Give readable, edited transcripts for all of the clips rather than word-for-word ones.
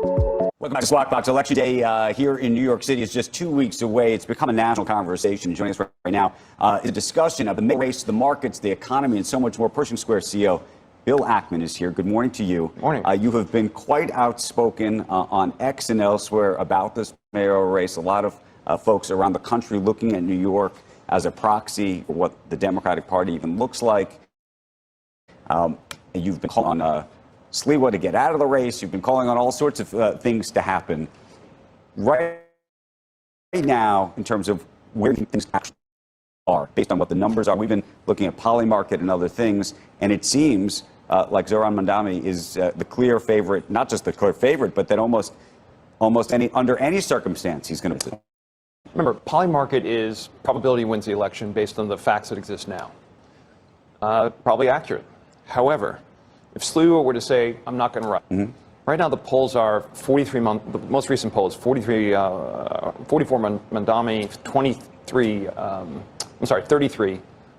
Welcome back to Squawk Box. Election Day here in New York City is just 2 weeks away. It's become a national conversation. Joining us right now is a discussion of the race, the markets, the economy, and so much more. Pershing Square CEO Bill Ackman is here. Good morning to you. Good morning. You have been quite outspoken on X and elsewhere about this mayoral race. A lot of folks around the country looking at New York as a proxy for what the Democratic Party even looks like. You've been calling on Sliwa to get out of the race. You've been calling on all sorts of things to happen. Right now, in terms of where things actually are, based on what the numbers are, we've been looking at Polymarket and other things, and it seems like Zohran Mamdani is the clear favorite, not just the clear favorite, but that almost under any circumstance he's going to. Remember, Polymarket is probability wins the election based on the facts that exist now. Probably accurate. However, if Sliwa were to say, I'm not going to run, right now the polls are the most recent poll is 44 Mamdani, 33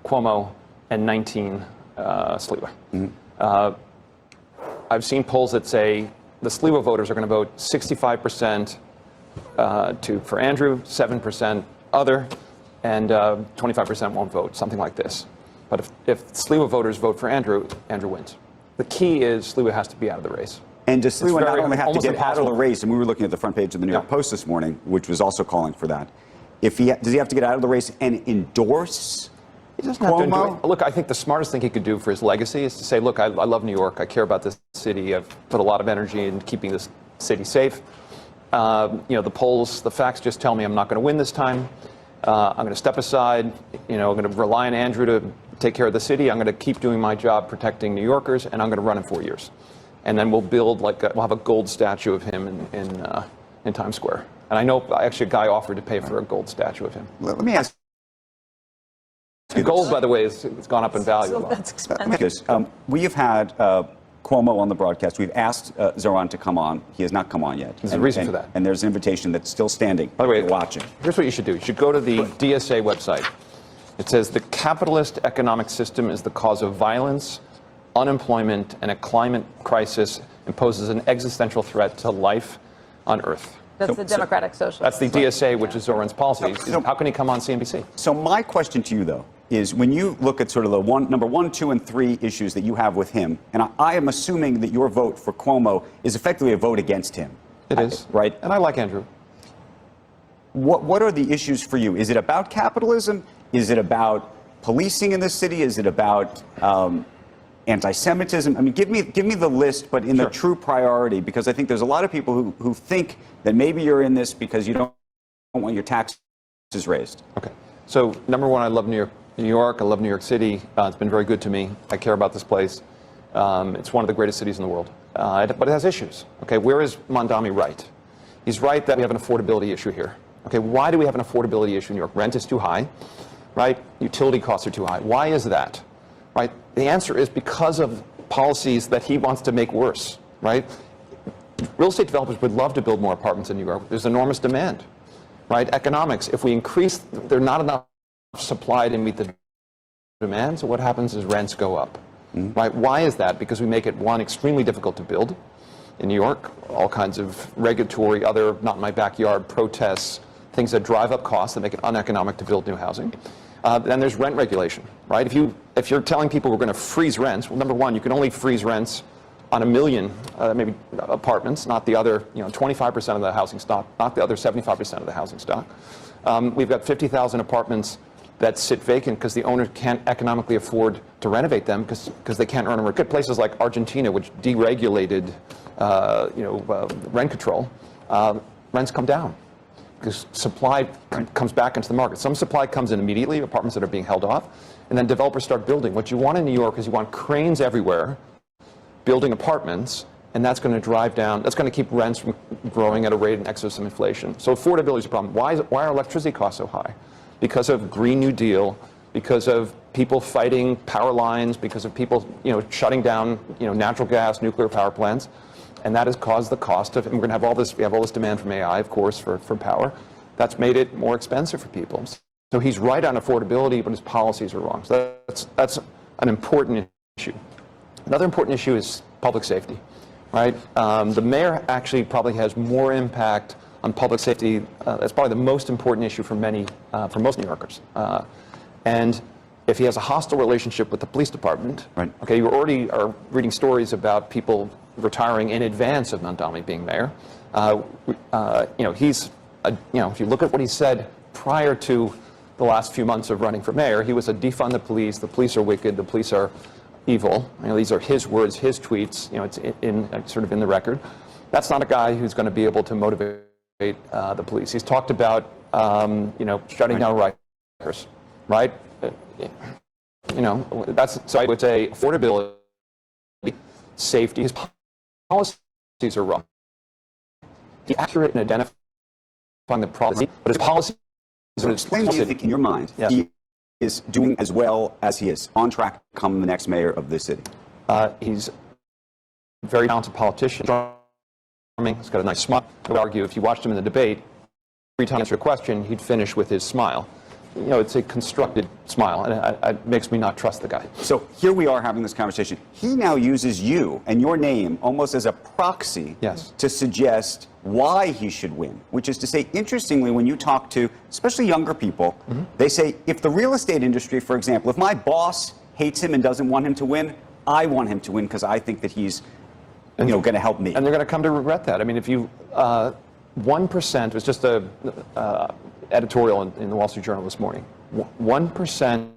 Cuomo, and 19 Sliwa. I've seen polls that say the Sliwa voters are going to vote 65% for Andrew, 7% other, and 25% won't vote, something like this. But if Sliwa voters vote for Andrew, Andrew wins. The key is Sliwa has to be out of the race. And does Sliwa not only have to get out of the race, and we were looking at the front page of the New York Post this morning, which was also calling for that. Does he have to get out of the race and endorse He doesn't have to endorse. Look, I think the smartest thing he could do for his legacy is to say, look, I love New York. I care about this city. I've put a lot of energy in keeping this city safe. The polls, the facts just tell me I'm not going to win this time. I'm going to step aside. I'm going to rely on Andrew to take care of the city. I'm going to keep doing my job protecting New Yorkers, and I'm going to run in 4 years. And then we'll build we'll have a gold statue of him in Times Square. And I know actually a guy offered to pay for a gold statue of him. Let me ask. Gold, by the way, it's gone up in value. So that's expensive. We have had Cuomo on the broadcast. We've asked Zohran to come on. He has not come on yet. There's a reason for that. And there's an invitation that's still standing. By the way, watching. Here's what you should do. You should go to the DSA website. It says the capitalist economic system is the cause of violence, unemployment, and a climate crisis imposes an existential threat to life on Earth. That's the Democratic Socialist. That's the DSA, which is Zohran's policy. How can he come on CNBC? So my question to you, though, is when you look at sort of the number 1, 2, and 3 issues that you have with him, and I am assuming that your vote for Cuomo is effectively a vote against him. It is. Right? And I like Andrew. What are the issues for you? Is it about capitalism? Is it about policing in the city? Is it about anti-Semitism? I mean, give me the list, but in the true priority, because I think there's a lot of people who think that maybe you're in this because you don't want your taxes raised. Okay. So, number one, I love New York. I love New York City. It's been very good to me. I care about this place. It's one of the greatest cities in the world. But it has issues. Okay, where is Mamdani right? He's right that we have an affordability issue here. Okay, why do we have an affordability issue in New York? Rent is too high, right? Utility costs are too high. Why is that? Right? The answer is because of policies that he wants to make worse, right? Real estate developers would love to build more apartments in New York. There's enormous demand, right? Economics, if we increase, there's not enough supply to meet the demand, so what happens is rents go up, right? Why is that? Because we make it, one, extremely difficult to build in New York, all kinds of regulatory, other, not in my backyard, protests, things that drive up costs that make it uneconomic to build new housing. Then there's rent regulation, right? If you're telling people we're going to freeze rents, well, number one, you can only freeze rents on 1 million, maybe apartments, not the other, 25% of the housing stock, not the other 75% of the housing stock. We've got 50,000 apartments that sit vacant because the owner can't economically afford to renovate them because they can't earn a rent. Good places like Argentina, which deregulated, rent control, rents come down because supply comes back into the market. Some supply comes in immediately, apartments that are being held off, and then developers start building. What you want in New York is you want cranes everywhere building apartments, and that's going to drive down, that's going to keep rents from growing at a rate in excess of inflation. So affordability is a problem. Why are electricity costs so high? Because of Green New Deal, because of people fighting power lines, because of people, shutting down, natural gas, nuclear power plants. And that has caused the cost of, and we're going to have all this, we have all this demand from AI, of course, for power. That's made it more expensive for people. So he's right on affordability, but his policies are wrong. So that's an important issue. Another important issue is public safety. right? The mayor actually probably has more impact on public safety. That's probably the most important issue for most New Yorkers. And if he has a hostile relationship with the police department, right. Okay, you already are reading stories about people retiring in advance of Mamdani being mayor. If you look at what he said prior to the last few months of running for mayor, he was a defund the police are wicked, the police are evil. These are his words, his tweets. It's sort of in the record. That's not a guy who's going to be able to motivate the police. He's talked about shutting down rikers, right? So I would say affordability, safety. His policies are wrong. He's accurate in identifying the problem, but his policies are explain to you, I think, in your mind, yes. He is doing as well as he is on track to become the next mayor of this city. He's a very talented politician. He's got a nice smile. I would argue if you watched him in the debate, every time he answered a question, he'd finish with his smile. It's a constructed smile, and it makes me not trust the guy. So here we are having this conversation. He now uses you and your name almost as a proxy to suggest why he should win, which is to say, interestingly, when you talk to especially younger people, they say, if the real estate industry, for example, if my boss hates him and doesn't want him to win, I want him to win because I think that he's going to help me. And they're going to come to regret that. I mean, if you 1%, it was just a editorial in the Wall Street Journal this morning. 1%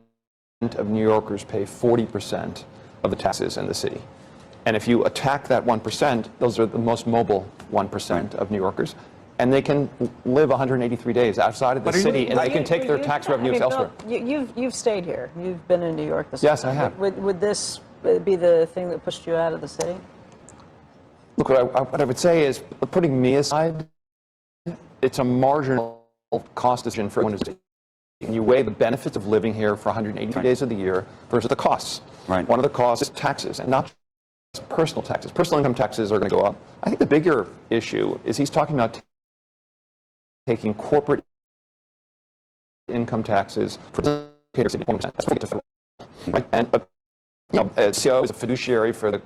of New Yorkers pay 40% of the taxes in the city. And if you attack that 1%, those are the most mobile 1% of New Yorkers. And they can live 183 days outside of the city, and they can take their tax revenues elsewhere. You've stayed here. You've been in New York this Yes, summer. I have. Would this be the thing that pushed you out of the city? Look, what I would say is, putting me aside, it's a marginal cost decision for everyone. And you weigh the benefits of living here for 180 days of the year versus the costs. Right. One of the costs is taxes, and not just personal taxes. Personal income taxes are going to go up. I think the bigger issue is he's talking about taking corporate income taxes for 1%. That's what federal. Right? And CEO is a fiduciary for the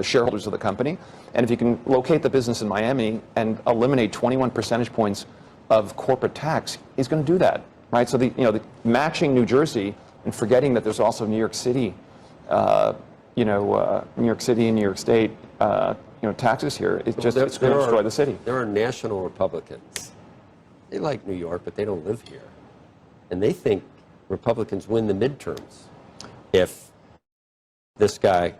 shareholders of the company, and if you can locate the business in Miami and eliminate 21 percentage points of corporate tax, he's going to do that, right? So the matching New Jersey and forgetting that there's also New York City, New York City and New York State, taxes here. It's just it's going to destroy the city. There are national Republicans. They like New York, but they don't live here, and they think Republicans win the midterms if this guy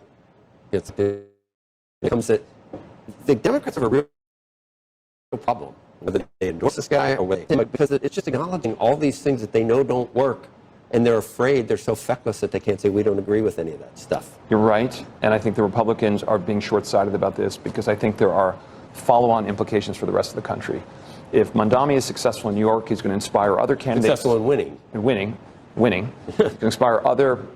becomes it. The Democrats have a real problem whether they endorse this guy or whether because it's just acknowledging all these things that they know don't work, and they're afraid, they're so feckless that they can't say we don't agree with any of that stuff. You're right, and I think the Republicans are being short-sighted about this because I think there are follow-on implications for the rest of the country. If Mamdani is successful in New York, he's going to inspire other candidates. Successful in winning. Winning. He's going to inspire other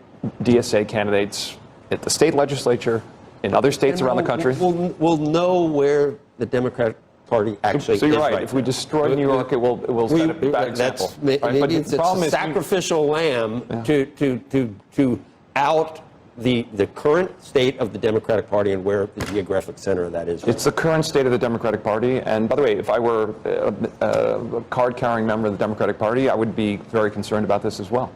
DSA candidates at the state legislature, in other states around the country. We'll know where the Democratic Party actually so you're is right. If we destroy New York, it will set a bad example. Maybe it's a sacrificial lamb to out the current state of the Democratic Party and where the geographic center of that is. It's the current state of the Democratic Party. And by the way, if I were a card-carrying member of the Democratic Party, I would be very concerned about this as well,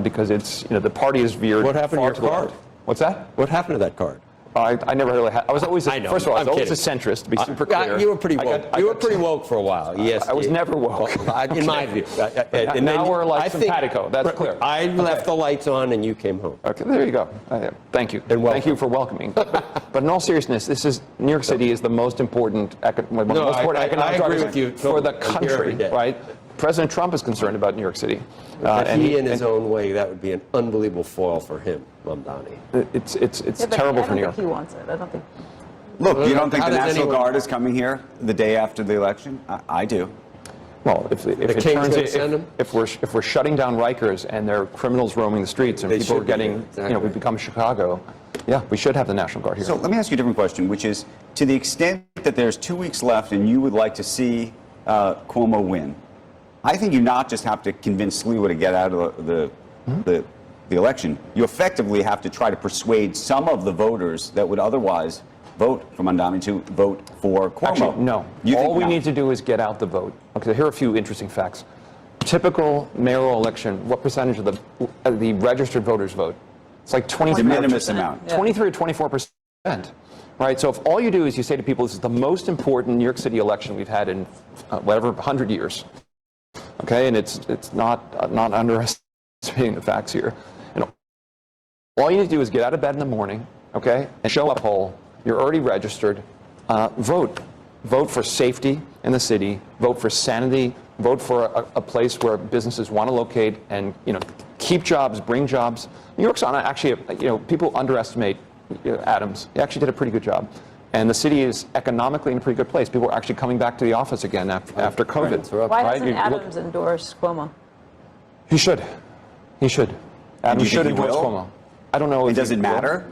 because it's the party is veered. What happened to your card? What's that? What happened to that card? I never really had. I was always. First of all, I was always a centrist. To be super clear. You were pretty woke. You were pretty woke for a while. Yes. I was never woke. In my view. And now we're like simpatico. That's clear. I left the lights on and you came home. Okay, there you go. Thank you. And thank you for welcoming. But in all seriousness, New York City is the most important economic driver for the country, right? President Trump is concerned about New York City. And he, in his own way, that would be an unbelievable foil for him, Mamdani. It's terrible for New York. I don't think he wants it. I don't think. Look, you don't think the National Guard is coming here the day after the election? I do. Well, if we're shutting down Rikers and there are criminals roaming the streets and people are getting, we become Chicago. Yeah, we should have the National Guard here. So let me ask you a different question, which is, to the extent that there's 2 weeks left and you would like to see Cuomo win, I think you not just have to convince Sliwa to get out of the election. You effectively have to try to persuade some of the voters that would otherwise vote for Mandami to vote for Cuomo. Actually, no. You think All we not? need to do is get out the vote. Okay, here are a few interesting facts. Typical mayoral election, what percentage of the registered voters vote? It's like 23 De minimis amount. 23 or 24%. Right? So if all you do is you say to people, this is the most important New York City election we've had in whatever 100 years. Okay, and it's not underestimating the facts here. And all you need to do is get out of bed in the morning, okay, and show up whole. You're already registered. Vote. Vote for safety in the city. Vote for sanity. Vote for a place where businesses want to locate and, keep jobs, bring jobs. New York's on actually, people underestimate Adams. He actually did a pretty good job. And the city is economically in a pretty good place. People are actually coming back to the office again after COVID. Why right? doesn't Adams endorse Cuomo? He should. He should. Adams should think he endorse will? Cuomo. I don't know. It if doesn't he will. matter?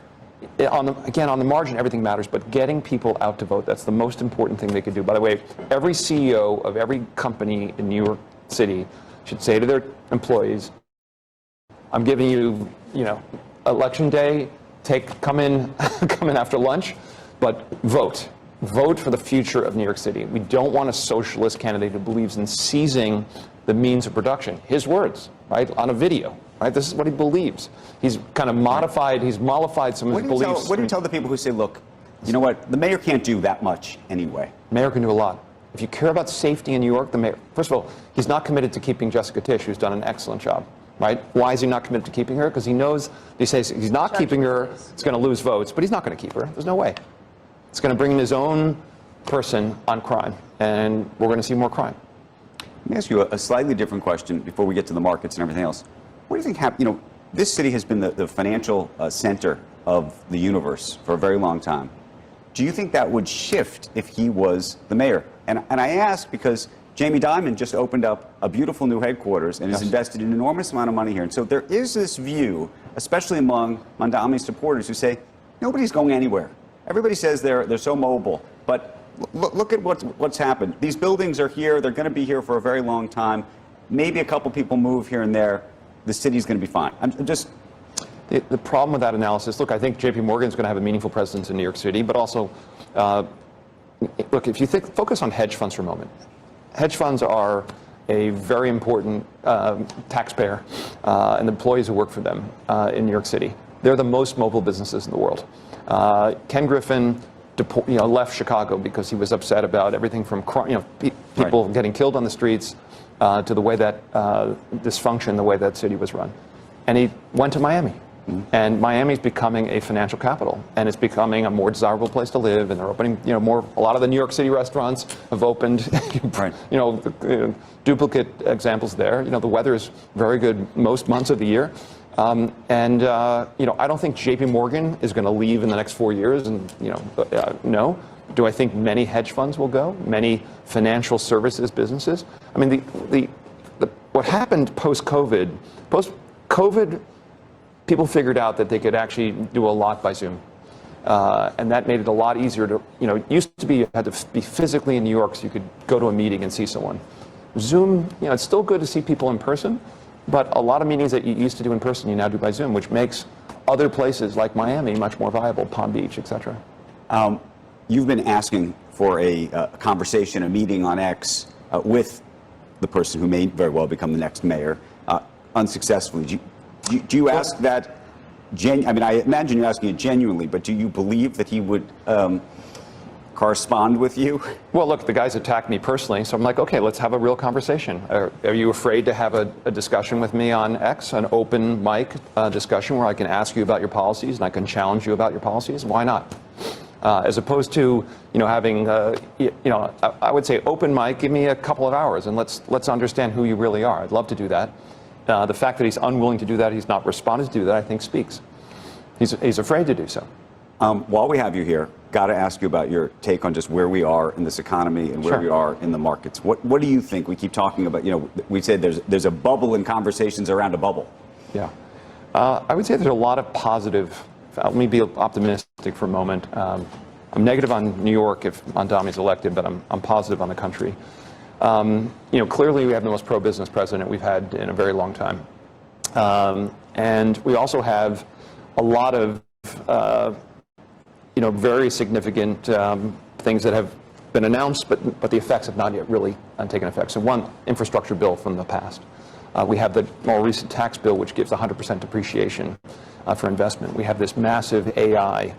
On the margin, everything matters, but getting people out to vote, that's the most important thing they could do. By the way, every CEO of every company in New York City should say to their employees, I'm giving you, election day, come in after lunch, but vote. Vote for the future of New York City. We don't want a socialist candidate who believes in seizing the means of production. His words, right, on a video. Right? This is what he believes. He's kind of modified, he's mollified some of his beliefs. What do you tell the people who say, look, you know what, the mayor can't do that much anyway? Mayor can do a lot. If you care about safety in New York, the mayor, first of all, he's not committed to keeping Jessica Tisch, who's done an excellent job. Right? Why is he not committed to keeping her? Because he knows, he says he's not keeping her, it's going to lose votes, but he's not going to keep her. There's no way. It's going to bring in his own person on crime, and we're going to see more crime. Let me ask you a slightly different question before we get to the markets and everything else. What do you think happened? This city has been the financial center of the universe for a very long time. Do you think that would shift if he was the mayor? And I ask because Jamie Dimon just opened up a beautiful new headquarters and has invested an enormous amount of money here. And so there is this view, especially among Mandami's supporters, who say nobody's going anywhere. Everybody says they're so mobile, but look at what's happened. These buildings are here. They're going to be here for a very long time. Maybe a couple people move here and there. The city's going to be fine. I'm just... The problem with that analysis, look, I think J.P. Morgan's going to have a meaningful presence in New York City, but also, look, if you focus on hedge funds for a moment. Hedge funds are a very important taxpayer and employees who work for them in New York City. They're the most mobile businesses in the world. Ken Griffin left Chicago because he was upset about everything from people getting killed on the streets to the way that dysfunction, the way that city was run. And he went to Miami. Mm-hmm. And Miami's becoming a financial capital, and it's becoming a more desirable place to live. And they're opening, more. A lot of the New York City restaurants have opened. Right. Duplicate examples there. The weather is very good most months of the year. I don't think J.P. Morgan is going to leave in the next 4 years. And no. Do I think many hedge funds will go? Many financial services businesses? I mean, what happened post-COVID? People figured out that they could actually do a lot by Zoom. And that made it a lot easier to, it used to be you had to be physically in New York so you could go to a meeting and see someone. Zoom, it's still good to see people in person, but a lot of meetings that you used to do in person, you now do by Zoom, which makes other places like Miami much more viable, Palm Beach, et cetera. You've been asking for a conversation, a meeting on X with the person who may very well become the next mayor, unsuccessfully. Do you ask that? I imagine you're asking it genuinely, but do you believe that he would correspond with you? Well, look, the guy's attacked me personally, so I'm like, okay, let's have a real conversation. Are you afraid to have a discussion with me on X, an open mic discussion where I can ask you about your policies and I can challenge you about your policies? Why not? As opposed to, having, I would say open mic, give me a couple of hours and let's understand who you really are. I'd love to do that. The fact that he's unwilling to do that, he's not responded to do that, I think speaks. He's afraid to do so. While we have you here, got to ask you about your take on just where we are in this economy and where we are in the markets. What do you think? We keep talking about, we say there's a bubble in conversations around a bubble. Yeah. I would say there's a lot of positive. Let me be optimistic for a moment. I'm negative on New York if Mandami's elected, but I'm positive on the country. Clearly we have the most pro-business president we've had in a very long time. And we also have a lot of, very significant things that have been announced, but the effects have not yet really taken effect. So one, infrastructure bill from the past. We have the more recent tax bill, which gives 100% depreciation for investment. We have this massive AI,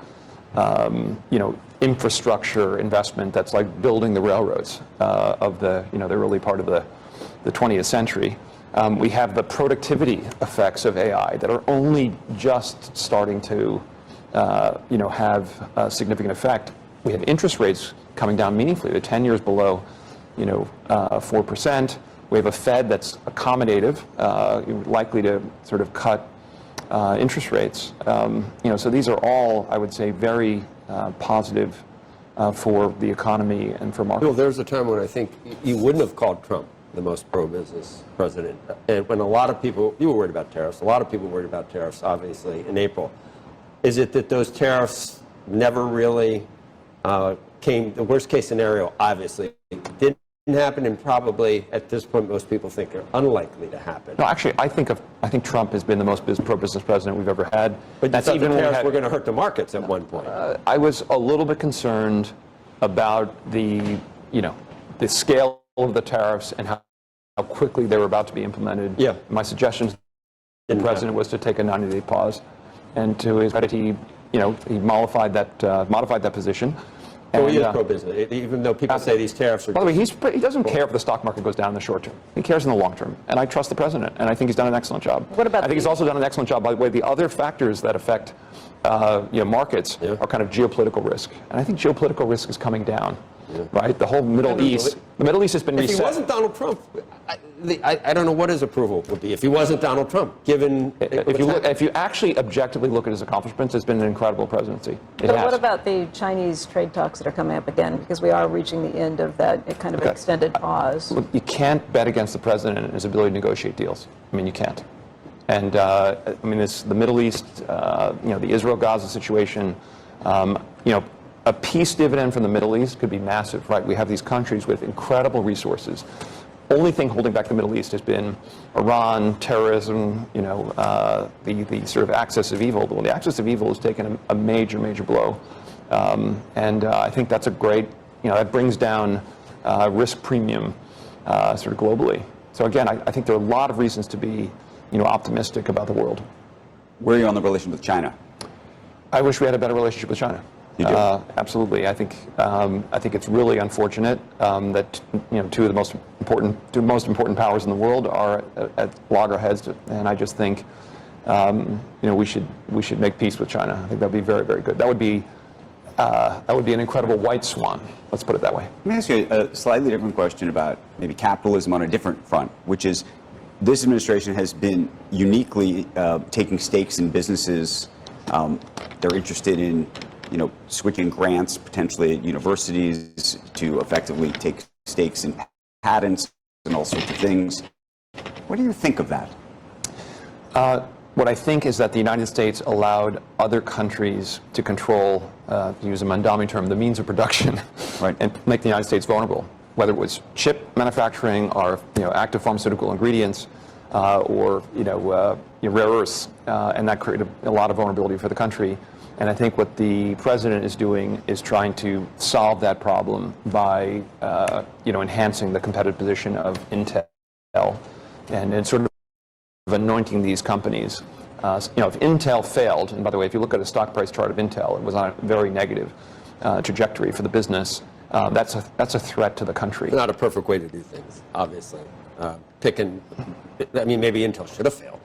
infrastructure investment that's like building the railroads of the early part of the 20th century. We have the productivity effects of AI that are only just starting to, have a significant effect. We have interest rates coming down meaningfully. The 10 years below, 4%. We have a Fed that's accommodative, likely to sort of cut interest rates. So these are all, I would say, very positive for the economy and for markets. Well, there's a time when I think you wouldn't have called Trump the most pro-business president. And when a lot of people, you were worried about tariffs, a lot of people were worried about tariffs, obviously, in April. Is it that those tariffs never really came, the worst case scenario, obviously, didn't happen, and probably at this point most people think are unlikely to happen? No, actually, I think Trump has been the most pro-business president we've ever had. But that's even when tariffs were going to hurt the markets at one point. I was a little bit concerned about the scale of the tariffs and how quickly they were about to be implemented. Yeah. My suggestion to the president was to take a 90-day pause, and to his credit, he modified that position. So he is pro-business, even though people say these tariffs are... By the way, he doesn't care if the stock market goes down in the short term. He cares in the long term. And I trust the president, and I think he's done an excellent job. What about I think he's also done an excellent job, by the way. The other factors that affect markets are kind of geopolitical risk. And I think geopolitical risk is coming down, right? The whole Middle East has been reset. If he wasn't Donald Trump, I don't know what his approval would be if he wasn't Donald Trump, given... If you actually objectively look at his accomplishments, it's been an incredible presidency. But what about the Chinese trade talks that are coming up again? Because we are reaching the end of that kind of extended pause. Look, you can't bet against the president and his ability to negotiate deals. I mean, you can't. And the Middle East, the Israel-Gaza situation, a peace dividend from the Middle East could be massive, right? We have these countries with incredible resources. Only thing holding back the Middle East has been Iran, terrorism, the sort of axis of evil. Well, the axis of evil has taken a major, major blow. I think that's a great, that brings down risk premium sort of globally. So again, I think there are a lot of reasons to be, optimistic about the world. Where are you on the relationship with China? I wish we had a better relationship with China. You do? Absolutely. I think it's really unfortunate that two of the most important powers in the world are at loggerheads, and I just think we should make peace with China. I think that would be very, very good. That would be an incredible white swan. Let's put it that way. Let me ask you a slightly different question about maybe capitalism on a different front, which is this administration has been uniquely taking stakes in businesses. They're interested in switching grants potentially at universities to effectively take stakes in patents and all sorts of things. What do you think of that? What I think is that the United States allowed other countries to control, to use a Mandami term, the means of production, right, and make the United States vulnerable, whether it was chip manufacturing or active pharmaceutical ingredients or rare earths, and that created a lot of vulnerability for the country. And I think what the president is doing is trying to solve that problem by, enhancing the competitive position of Intel and sort of anointing these companies. If Intel failed, and by the way, if you look at a stock price chart of Intel, it was on a very negative trajectory for the business. That's a threat to the country. Not a perfect way to do things, obviously. Maybe Intel should have failed.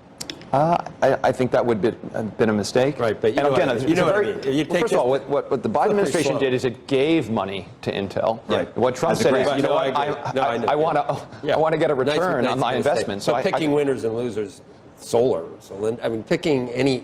I think that would have been a mistake. Right, but first of all, what the Biden administration did is it gave money to Intel. Right. What Trump said is, I want to get a return on my investment. So picking winners and losers, solar, picking any,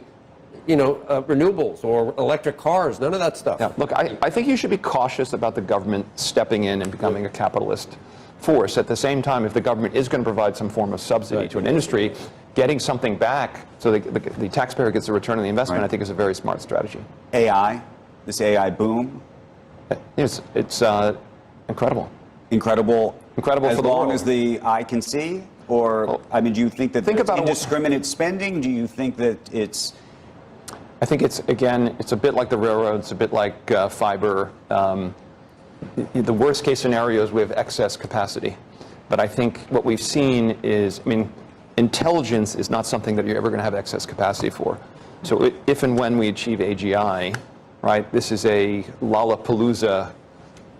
renewables or electric cars, none of that stuff. Yeah, look, I think you should be cautious about the government stepping in and becoming a capitalist force. At the same time, if the government is going to provide some form of subsidy to an industry, getting something back so the taxpayer gets a return on the investment, I think is a very smart strategy. This AI boom? It's incredible. Incredible for the world. As long as the eye can see? Or, do you think that it's indiscriminate spending? Do you think that it's... I think it's a bit like the railroads, a bit like fiber. The worst case scenario is we have excess capacity. But I think what we've seen is, intelligence is not something that you're ever going to have excess capacity for. So if and when we achieve AGI, right, this is a Lollapalooza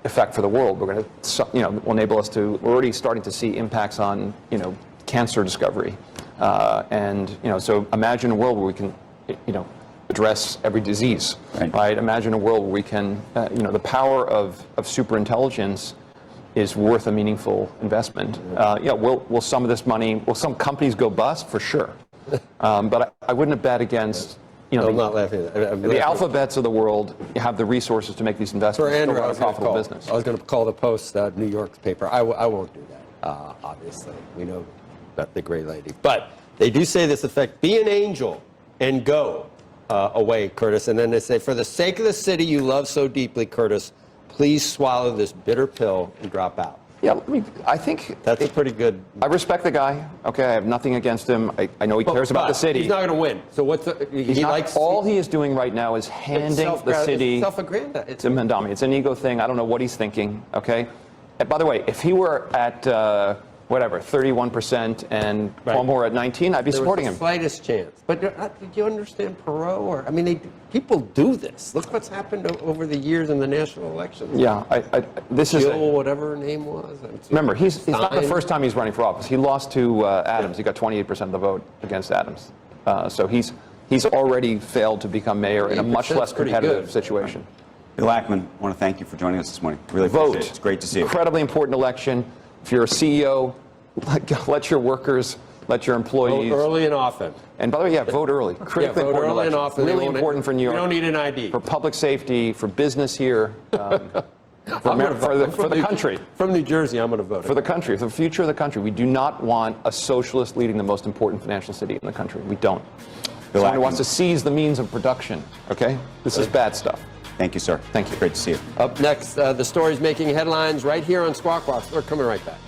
effect for the world. We're going to, will enable us to. We're already starting to see impacts on, cancer discovery, so imagine a world where we can, address every disease, right? Imagine a world where we can, the power of superintelligence is worth a meaningful investment. Will some of this money, will some companies go bust? For sure. But I wouldn't bet against, I'm not laughing at that. the alphabets of the world have the resources to make these investments. For Andrew, to run a profitable business. I was going to call the Post New York's paper. I won't do that, obviously. We know about the great lady. But they do say this effect, be an angel and go away, Curtis. And then they say, for the sake of the city you love so deeply, Curtis, please swallow this bitter pill and drop out. Yeah, I think that's pretty good. I respect the guy. Okay, I have nothing against him. I know he cares about the city. He's not going to win. So what's all he is doing right now is handing the city to Mandami. It's an ego thing. I don't know what he's thinking. Okay. And by the way, if he were at 31% and Cuomo were at 19, I'd be supporting him. The slightest chance. But do you understand Perot? People do this. Look what's happened over the years in the national elections. Yeah, this is whatever her name was. Remember, he's not the first time he's running for office. He lost to Adams. He got 28% of the vote against Adams. So he's already failed to become mayor in a much less competitive situation. Bill Ackman, I want to thank you for joining us this morning. Really appreciate it. It's great to see you. Incredibly important election. If you're a CEO, let your workers, let your employees. Vote early and often. And by the way, vote early. Critically important early and often. Really important for New York. You don't need an ID. For public safety, for business here, for the country. From New Jersey, I'm going to vote. For the country, for the future of the country. We do not want a socialist leading the most important financial city in the country. We don't. Someone who wants to seize the means of production. Okay? This is bad stuff. Thank you, sir. Thank you. Great to see you. Up next, the stories making headlines right here on Squawk Box. We're coming right back.